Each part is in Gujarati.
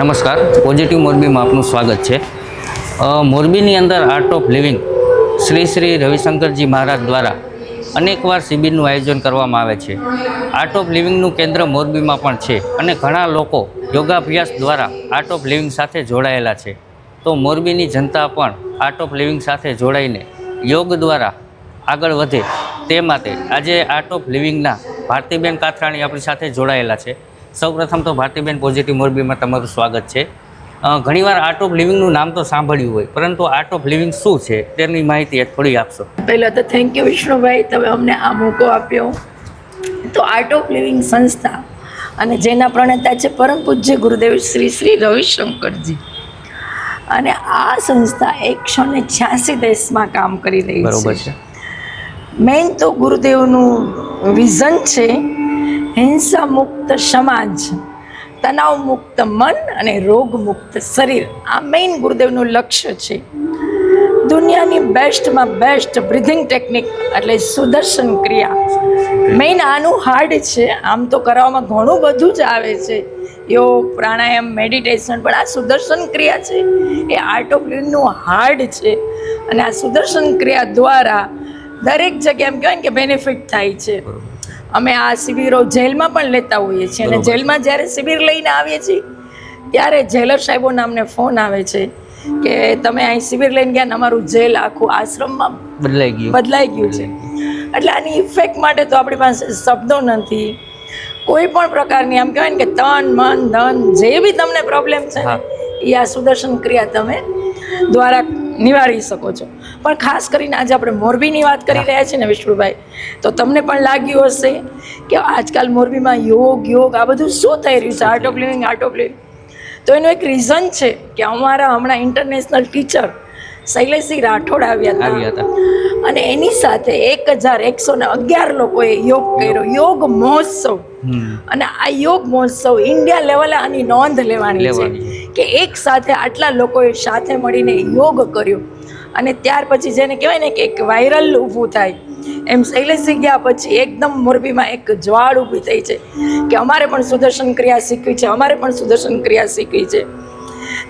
નમસ્કાર, પોઝિટિવ મોરબીમાં આપનું સ્વાગત છે. મોરબીની અંદર art of living Shri Ravishankarji મહારાજ દ્વારા અનેકવાર શિબિરનું આયોજન કરવામાં આવે છે. આર્ટ ઓફ લિવિંગનું કેન્દ્ર મોરબીમાં પણ છે અને ઘણા લોકો યોગાભ્યાસ દ્વારા આર્ટ ઓફ લિવિંગ સાથે જોડાયેલા છે. તો મોરબીની જનતા પણ આર્ટ ઓફ લિવિંગ સાથે જોડાઈને યોગ દ્વારા આગળ વધે તે માટે આજે આર્ટ ઓફ લિવિંગના ભારતીબેન કાથરાણી આપણી સાથે જોડાયેલા છે. સૌપ્રથમ તો ભારતીબેન પોઝિટિવ મોરબીમાં તમારું સ્વાગત છે. ઘણીવાર આર્ટ ઓફ લિવિંગનું નામ તો સાંભળ્યું હોય, પરંતુ આર્ટ ઓફ લિવિંગ શું છે તેની માહિતી થોડી આપશો. પહેલાં તો થેન્ક યુ વિષ્ણુભાઈ, તમે અમને આ મોકો આપ્યો. તો આર્ટ ઓફ લિવિંગ સંસ્થા અને જેના પ્રણેતા છે પરમ પૂજ્ય ગુરુદેવ શ્રી રવિશંકરજી, અને આ સંસ્થા 186 દેશમાં કામ કરી રહી બરોબર છે. છે. મેઇન તો ગુરુદેવનું વિઝન છે હિંસા મુક્ત સમાજ, તણાવ મુક્ત મન અને રોગ મુક્ત શરીર. આ મેઇન ગુરુદેવનું લક્ષ્ય છે. દુનિયાની બેસ્ટમાં બેસ્ટ બ્રિધિંગ ટેકનિક એટલે સુદર્શન ક્રિયા મેઇન આનું હાર્ડ છે. આમ તો કરવામાં ઘણું બધું જ આવે છે, યોગ, પ્રાણાયામ, મેડિટેશન, પણ આ સુદર્શન ક્રિયા છે એ આર્ટ ઓફ લિવિંગનું હાર્ડ છે. અને આ સુદર્શન ક્રિયા દ્વારા દરેક જગ્યાએ એમ કહેવાય ને કે બેનિફિટ થાય છે. અમે આ શિબિરો જેલમાં પણ લેતા હોઈએ છીએ, અને જેલમાં જ્યારે શિબિર લઈને આવીએ છીએ ત્યારે જેલર સાહેબોના અમને ફોન આવે છે કે તમે અહીં શિબિર લઈને ગયા ને અમારું જેલ આખું આશ્રમમાં બદલાઈ ગયું છે. એટલે આની ઇફેક્ટ માટે તો આપણી પાસે શબ્દો નથી. કોઈ પણ પ્રકારની આમ કહેવાય ને કે તન, મન, ધન જે બી તમને પ્રોબ્લેમ છે ને એ આ સુદર્શન ક્રિયા તમે દ્વારા નિવારી શકો છો. પણ ખાસ કરીને આજે આપણે મોરબીની વાત કરી રહ્યા છીએ ને વિષ્ણુભાઈ, તો તમને પણ લાગ્યું હશે કે આજકાલ મોરબીમાં યોગ આ બધું શું થઈ રહ્યું છે, આર્ટ ઓફ લિવિંગ. તો એનું એક રીઝન છે કે અમારા હમણાં ઇન્ટરનેશનલ ટીચર શૈલેષસિંહ રાઠોડ આવ્યા હતા, અને એની સાથે 1111 લોકોએ યોગ કર્યો, યોગ મહોત્સવ. અને આ યોગ મહોત્સવ ઇન્ડિયા લેવલે આની નોંધ લેવાની છે કે એક સાથે આટલા લોકોએ સાથે મળીને યોગ કર્યો. અને ત્યાર પછી જેને કહેવાય ને કે એક વાયરલ ઊભું થાય, એમ શૈલેષસિંહ ગયા પછી એકદમ મોરબીમાં એક જ્વાળ ઊભી થઈ છે કે અમારે પણ સુદર્શન ક્રિયા શીખવી છે.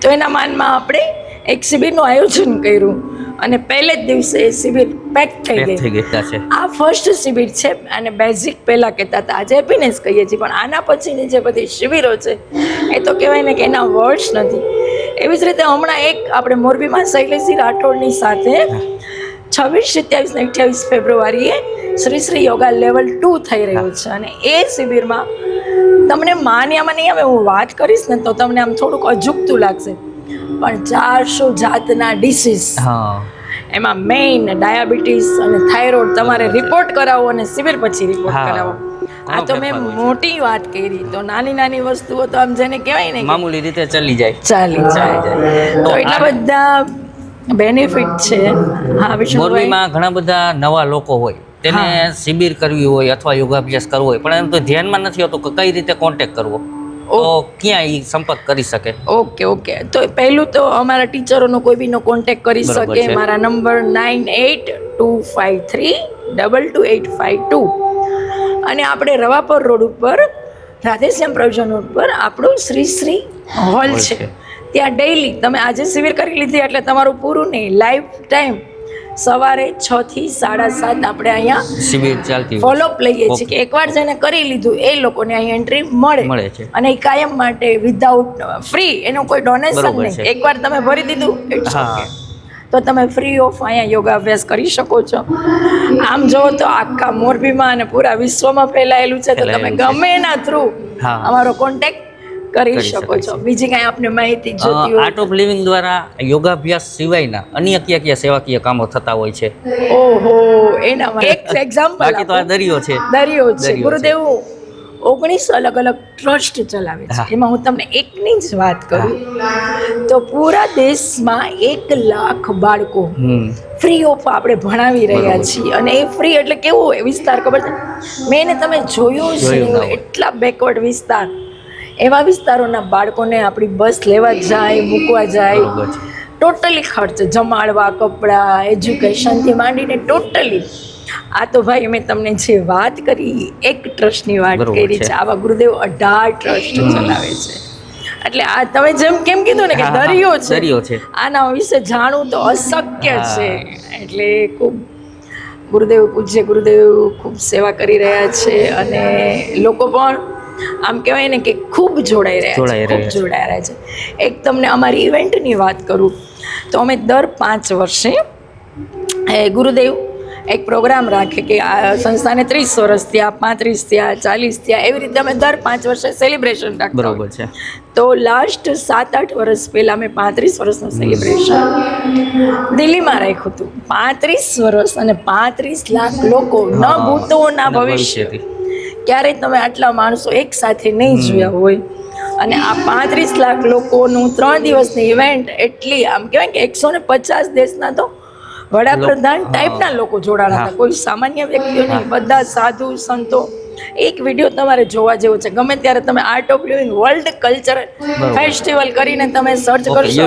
તો એના માનમાં આપણે એક શિબિરનું આયોજન કર્યું અને પહેલે જ દિવસે એ શિબિર પેક થઈ ગઈ છે. આ ફર્સ્ટ શિબિર છે, અને બેઝિક પહેલાં કહેતા હતા, આજે હેપીનેસ કહીએ છીએ, પણ આના પછીની જે બધી શિબિરો છે એ તો કહેવાય ને કે એના વર્ડ્સ નથી. એવી જ રીતે હમણાં એક આપણે મોરબીમાં શૈલેષસિંહ રાઠોડની સાથે 26, 27 ને 28 ફેબ્રુઆરીએ શ્રી યોગા લેવલ 2 થઈ રહ્યું છે. અને એ શિબિરમાં તમને માન્યામાં નહીં આવે, હું વાત કરીશ ને તો તમને આમ થોડુંક અજુગતું લાગશે, પણ 400 જાતના ડિસીઝ, એમાં મેઇન ડાયાબિટીસ અને થાઇરોઇડ તમારે રિપોર્ટ કરાવો અને શિબિર પછી રિપોર્ટ કરાવો. આ તો મેં મોટી વાત કરી. તો નાની વસ્તુઓ તો આમ જેને કહેવાય ને મામૂલી રીતે ચાલી જાય. તો એટલા બધા બેનિફિટ છે. હા વિષ્ણુભાઈ, મોરબીમાં ઘણા બધા નવા લોકો હોય, તેને શિબિર કરવી હોય અથવા યોગાભ્યાસ કરવો હોય, પણ એમ તો ધ્યાનમાં નથી હોતું કે કઈ રીતે કોન્ટેક્ટ કરવો, તો ક્યાં એ સંપર્ક કરી શકે? ઓકે. તો પહેલું તો અમારા ટીચરોનો કોઈ બીનો કોન્ટેક્ટ કરી શકે. મારા નંબર 9825322852, અને આપણે રવાપર રોડ ઉપર રાધેશ્યામ પ્રોવિઝન રોડ પર આપણું શ્રી હોલ છે. ત્યાં ડેઈલી તમે આજે શિબિર કરી લીધી એટલે તમારું પૂરું નહીં, લાઈફ ટાઈમ સવારે 6 થી 7:30 આપણે અહીંયા શિબિર ચાલતી ફોલોઅપ લઈએ છીએ કે એકવાર જેને કરી લીધું એ લોકોને અહીં એન્ટ્રી મળે છે. અને એ કાયમ માટે વિધાઉટ ફ્રી, એનું કોઈ ડોનેશન નહીં. એકવાર તમે ભરી દીધું ઇટ્સ ઓકે, તો તમે ફ્રી ઓફ અહીંયા યોગા અભ્યાસ કરી શકો છો. આમ જો તો આખા મોરબીમાં અને પૂરા વિશ્વમાં ફેલાયેલું છે, તો તમે ગમે એના થ્રુ અમારો કોન્ટેક્ટ કરી શકો છો. બીજી કાંઈ આપને માહિતી જોતી હોય? આર્ટ ઓફ લિવિંગ દ્વારા યોગાભ્યાસ સિવાયના અન્ય કયા સેવાકીય કામો થતા હોય છે? ઓહો, એના એક એક્ઝામ્પલ. બાકી તો આ દરિયો છે. ગુરુદેવ 19 અલગ ટ્રસ્ટ ચલાવે છે. એમાં હું તમને એકની જ વાત કરું તો પૂરા દેશમાં 1 લાખ બાળકો ફ્રી ઓફ આપણે ભણાવી રહ્યા છીએ. અને એ ફ્રી એટલે કેવો વિસ્તાર ખબર છે? મેં તમે જોયું છે એટલા બેકવર્ડ વિસ્તાર, એવા વિસ્તારોના બાળકોને આપણી બસ લેવા જાય, મૂકવા જાય, ટોટલી ખર્ચ, જમાડવા, કપડાં, એજ્યુકેશનથી માંડીને ટોટલી. આ તો ભાઈ મેં તમને જે વાત કરી એક ટ્રસ્ટની વાત કરી છે. આવા ગુરુદેવ 18 ટ્રસ્ટ ચલાવે છે. એટલે આ તમે જેમ કેમ કીધું ને કે હા, હા, દરિયો છે, દરિયો છે. આના વિશે જાણવું તો અશક્ય હા. છે. એટલે ખૂબ પૂજ્ય ગુરુદેવ ખૂબ સેવા કરી રહ્યા છે અને લોકો પણ આમ કહેવાય ને કે ખૂબ જોડાઈ રહ્યા છે, ખૂબ જોડાઈ રહ્યા છે. એક તમને અમારી ઇવેન્ટની વાત કરું તો અમે દર 5 વર્ષે ગુરુદેવ એક પ્રોગ્રામ રાખે કે આ સંસ્થાને 30 વર્ષ થયા, 35 થયા, 40 થયા, એવી રીતે અમે દર 5 વર્ષે સેલિબ્રેશન રાખતા. બરોબર છે. તો લાસ્ટ 7-8 વર્ષ પહેલાં અમે 35 વર્ષનું સેલિબ્રેશન દિલ્હીમાં રાખ્યું હતું. 35 વર્ષ અને 35 લાખ લોકો, ન ભૂતો ના ભવિષ્ય. ક્યારેય તમે આટલા માણસો એક સાથે નહીં જોયા હોય. અને આ 35 લાખ લોકોનું 3 દિવસની ઇવેન્ટ એટલી આમ કહેવાય કે 150 દેશના તો વડાપ્રધાન ટાઈપના લોકો જોડાણા હતા, કોઈ સામાન્ય વ્યક્તિઓ નહીં, બધા સાધુ સંતો. એક વિડીયો તમારે જોવા જેવો છે, ગમે ત્યારે તમે art of living world culture festival કરીને તમે સર્ચ કરશો,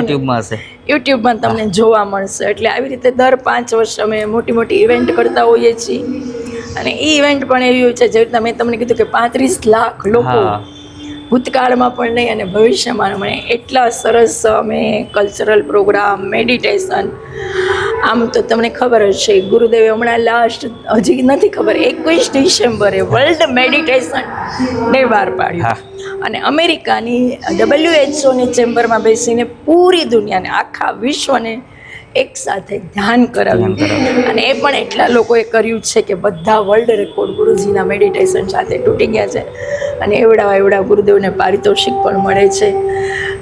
યુટ્યુબમાં તમને જોવા મળશે. એટલે આવી રીતે દર 5 વર્ષ અમે મોટી મોટી ઇવેન્ટ કરતા હોઈએ છીએ. અને એ ઇવેન્ટ પણ એવી હોય છે, જેવી રીતના મેં તમને કીધું કે 35 લાખ લોકો ભૂતકાળમાં પણ નહીં અને ભવિષ્યમાં પણ એટલા સરસ અમે કલ્ચરલ પ્રોગ્રામ, મેડિટેશન. આમ તો તમને ખબર હશે ગુરુદેવે હમણાં લાસ્ટ હજી નથી ખબર 21 ડિસેમ્બરે વર્લ્ડ મેડિટેશન ડે બહાર પાડ્યો. અને અમેરિકાની WHO ચેમ્બરમાં બેસીને પૂરી દુનિયાને, આખા વિશ્વને એક સાથે ધ્યાન કરાવ્યું. અને એ પણ એટલા લોકોએ કર્યું છે કે બધા વર્લ્ડ રેકોર્ડ ગુરુજીના મેડિટેશન સાથે તૂટી ગયા છે. અને એવડા ગુરુદેવને પારિતોષિક પણ મળે છે.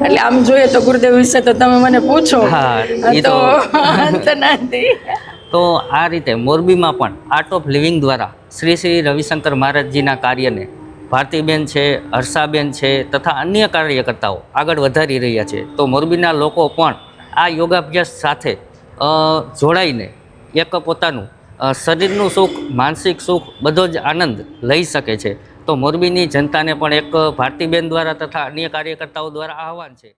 એટલે આમ જોઈએ તો ગુરુદેવ વિશે તો તમે મને પૂછો તો અંત નથી. તો આ રીતે મોરબીમાં પણ આર્ટ ઓફ લિવિંગ દ્વારા શ્રી રવિશંકર મહારાજજીના કાર્યને ભારતીબેન છે, હર્ષાબેન છે તથા અન્ય કાર્યકર્તાઓ આગળ વધારી રહ્યા છે. તો મોરબીના લોકો પણ આ યોગાભ્યાસ સાથે જોડાઈને એક પોતાનું શરીરનું સુખ, માનસિક સુખ, બધો જ આનંદ લઈ શકે છે. તો મોરબીની જનતાને પણ એક ભારતીબેન દ્વારા તથા અન્ય કાર્યકર્તાઓ દ્વારા આહવાન છે.